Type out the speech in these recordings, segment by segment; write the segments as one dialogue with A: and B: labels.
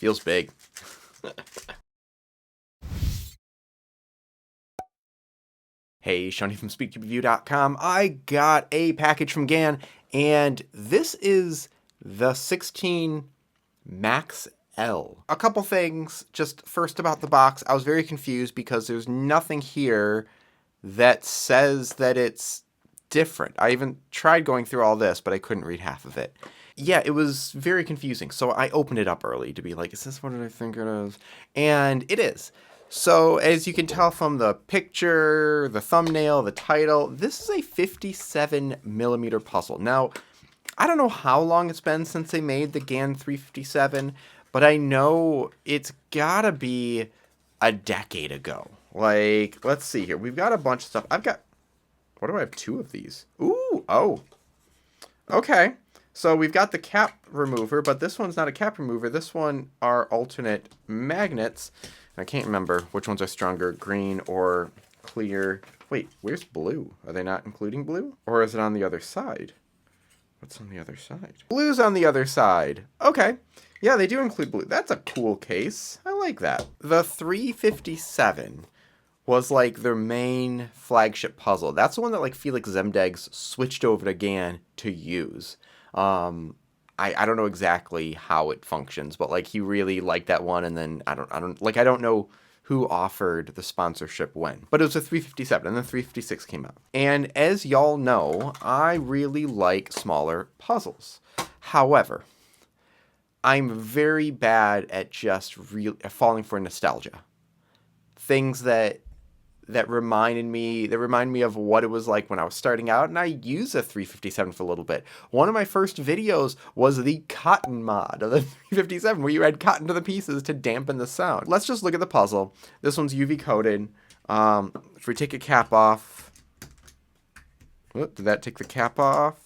A: Feels big. Hey, Shawnee from SpeakToReview.com. I got a package from GAN, and this is the 16 MaxL. A couple things, just first about the box. I was very confused because there's nothing here that says that it's different. I even tried going through all this, but I couldn't read half of it. Yeah, it was very confusing. So I opened it up early to be like, is this what I think it is? And it is. So as you can tell from the picture, the thumbnail, the title, this is a 57mm puzzle. Now, I don't know how long it's been since they made the GAN 357, but I know it's gotta be a decade ago. Like, let's see here. We've got a bunch of stuff. What do I have? 2 of these? Ooh, oh. Okay. So we've got the cap remover, but this one's not a cap remover. This one are alternate magnets. I can't remember which ones are stronger, green or clear. Wait, where's blue? Are they not including blue? Or is it on the other side? What's on the other side? Blue's on the other side. Okay. Yeah, they do include blue. That's a cool case. I like that. The 357 was like their main flagship puzzle. That's the one that like Felix Zemdegs switched over to GAN to use. I don't know exactly how it functions, but like he really liked that one, and then I don't know who offered the sponsorship when. But it was a 357, and then 356 came out. And as y'all know, I really like smaller puzzles. However, I'm very bad at just falling for nostalgia. Things that remind me of what it was like when I was starting out, and I used a 357 for a little bit. One of my first videos was the cotton mod of the 357, where you add cotton to the pieces to dampen the sound. Let's just look at the puzzle. This one's UV coated. If we take a cap off, did that take the cap off?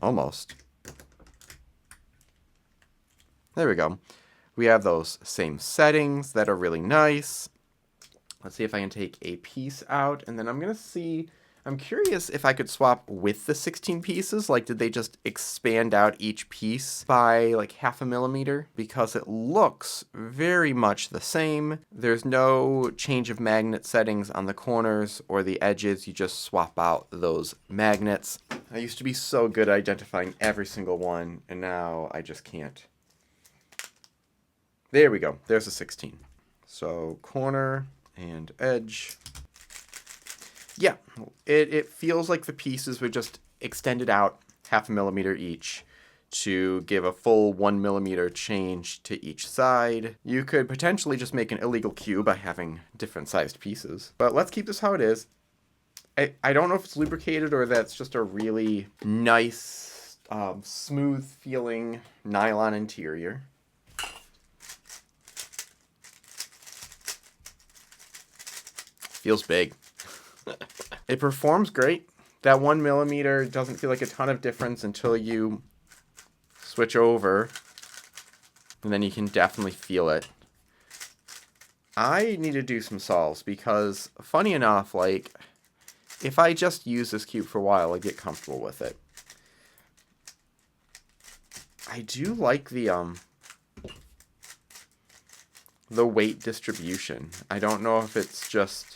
A: Almost. There we go. We have those same settings that are really nice. Let's see if I can take a piece out, and then I'm curious if I could swap with the 16 pieces. Like, did they just expand out each piece by like 0.5 millimeter? Because it looks very much the same. There's no change of magnet settings on the corners or the edges. You just swap out those magnets. I used to be so good at identifying every single one, and now I just can't. There we go. There's a 16. So corner and edge. Yeah, it feels like the pieces were just extended out 0.5 millimeter each to give a full 1 millimeter change to each side. You could potentially just make an illegal cube by having different sized pieces. But let's keep this how it is. I don't know if it's lubricated or that's just a really nice, smooth feeling nylon interior. Feels big. It performs great. That 1 millimeter doesn't feel like a ton of difference until you switch over, and then you can definitely feel it. I need to do some solves because, funny enough, like, if I just use this cube for a while, I get comfortable with it. I do like the weight distribution. I don't know if it's just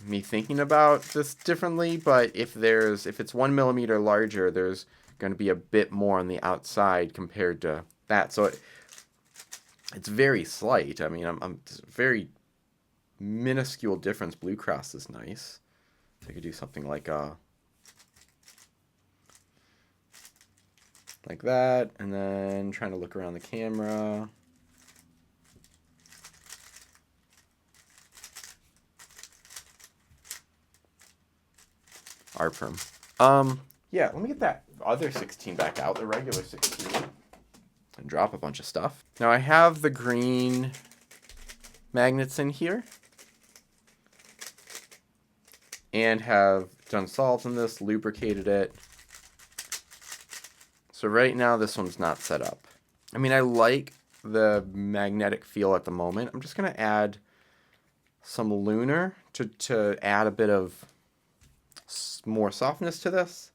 A: me thinking about this differently, but if it's 1 millimeter larger, there's going to be a bit more on the outside compared to that. So it's very slight. I mean, it's a very minuscule difference. Blue Cross is nice. I could do something like that, and then trying to look around the camera. Arperm. Yeah, let me get that other 16 back out, the regular 16, and drop a bunch of stuff. Now I have the green magnets in here, and have done solves in this, lubricated it. So right now this one's not set up. I mean, I like the magnetic feel at the moment. I'm just going to add some lunar to add a bit of more softness to this,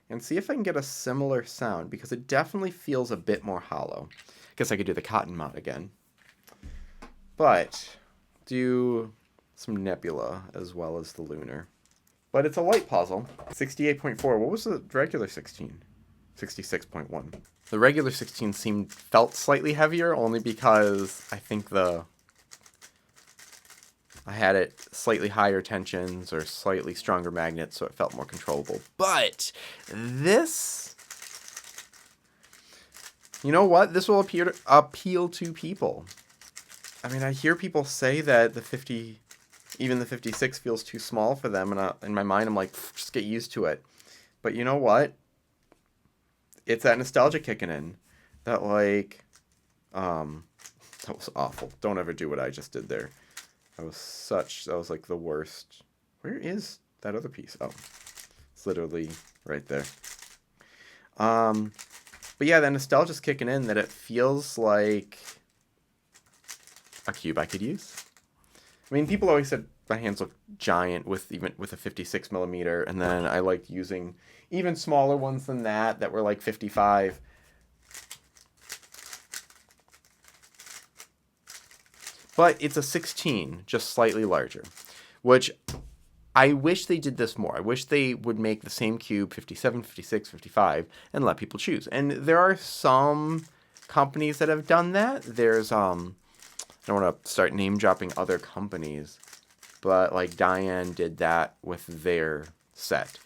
A: and see if I can get a similar sound, because it definitely feels a bit more hollow. Guess I could do the cotton mod again. But do some nebula as well as the lunar. But it's a light puzzle. 68.4. What was the regular 16? 66.1. The regular 16 felt slightly heavier, only because I think I had it slightly higher tensions or slightly stronger magnets, so it felt more controllable. But this, you know what? This will appeal to people. I mean, I hear people say that even the 56 feels too small for them, and in my mind, I'm like, just get used to it. But you know what? It's that nostalgia kicking in. That that was awful. Don't ever do what I just did there. That was like the worst. Where is that other piece? Oh, it's literally right there. But yeah, that nostalgia's kicking in, that it feels like a cube I could use. I mean, people always said my hands look giant even with a 56 millimeter, and then I liked using even smaller ones than that were like 55. But it's a 16, just slightly larger, which I wish they did this more. I wish they would make the same cube 57, 56, 55 and let people choose. And there are some companies that have done that. There's I don't want to start name dropping other companies, but like GAN did that with their set.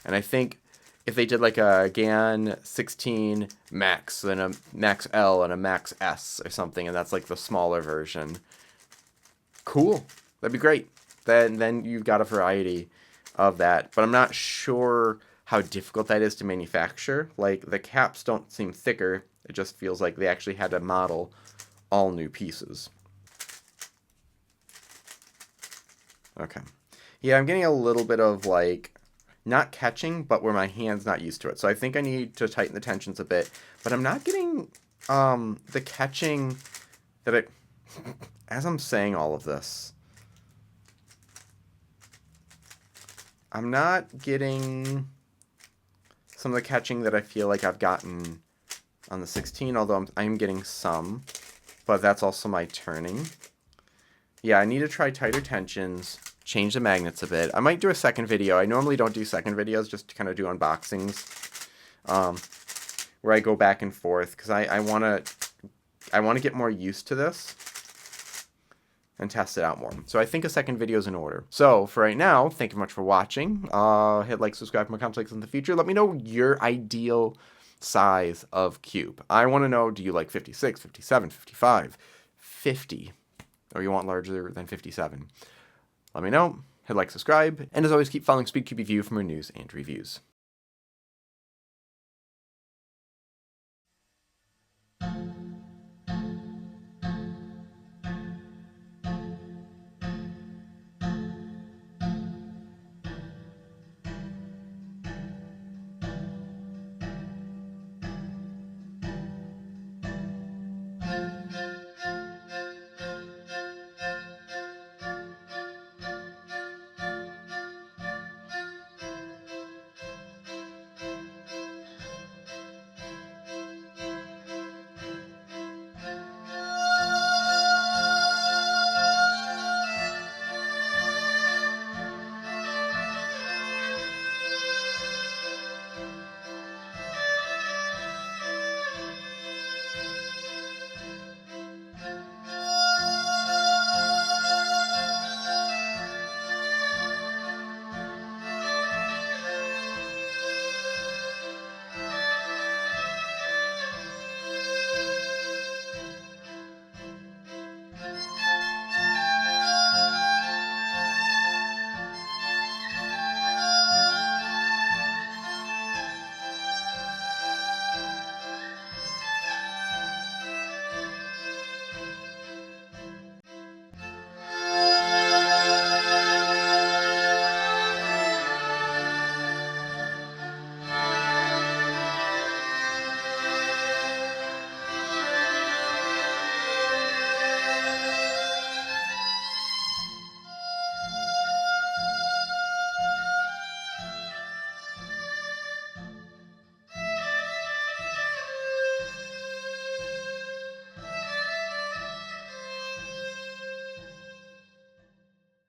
A: And I think if they did like a GAN 16 Max, then a MaxL and a MaxS or something, and that's like the smaller version, cool. That'd be great. Then you've got a variety of that. But I'm not sure how difficult that is to manufacture. Like, the caps don't seem thicker. It just feels like they actually had to model all new pieces. Okay. Yeah, I'm getting a little bit of, like, not catching, but where my hand's not used to it. So I think I need to tighten the tensions a bit. But I'm not getting the catching that it... As I'm saying all of this, I'm not getting some of the catching that I feel like I've gotten on the 16, although I'm getting some, but that's also my turning. Yeah, I need to try tighter tensions, change the magnets a bit. I might do a second video. I normally don't do second videos, just to kind of do unboxings, where I go back and forth, because I want to get more used to this and test it out more. So I think a second video is in order. So for right now, thank you much for watching. Hit like, subscribe for more content in the future. Let me know your ideal size of cube. I want to know, do you like 56, 57, 55, 50, or you want larger than 57? Let me know. Hit like, subscribe, and as always, keep following SpeedCube Review for more news and reviews.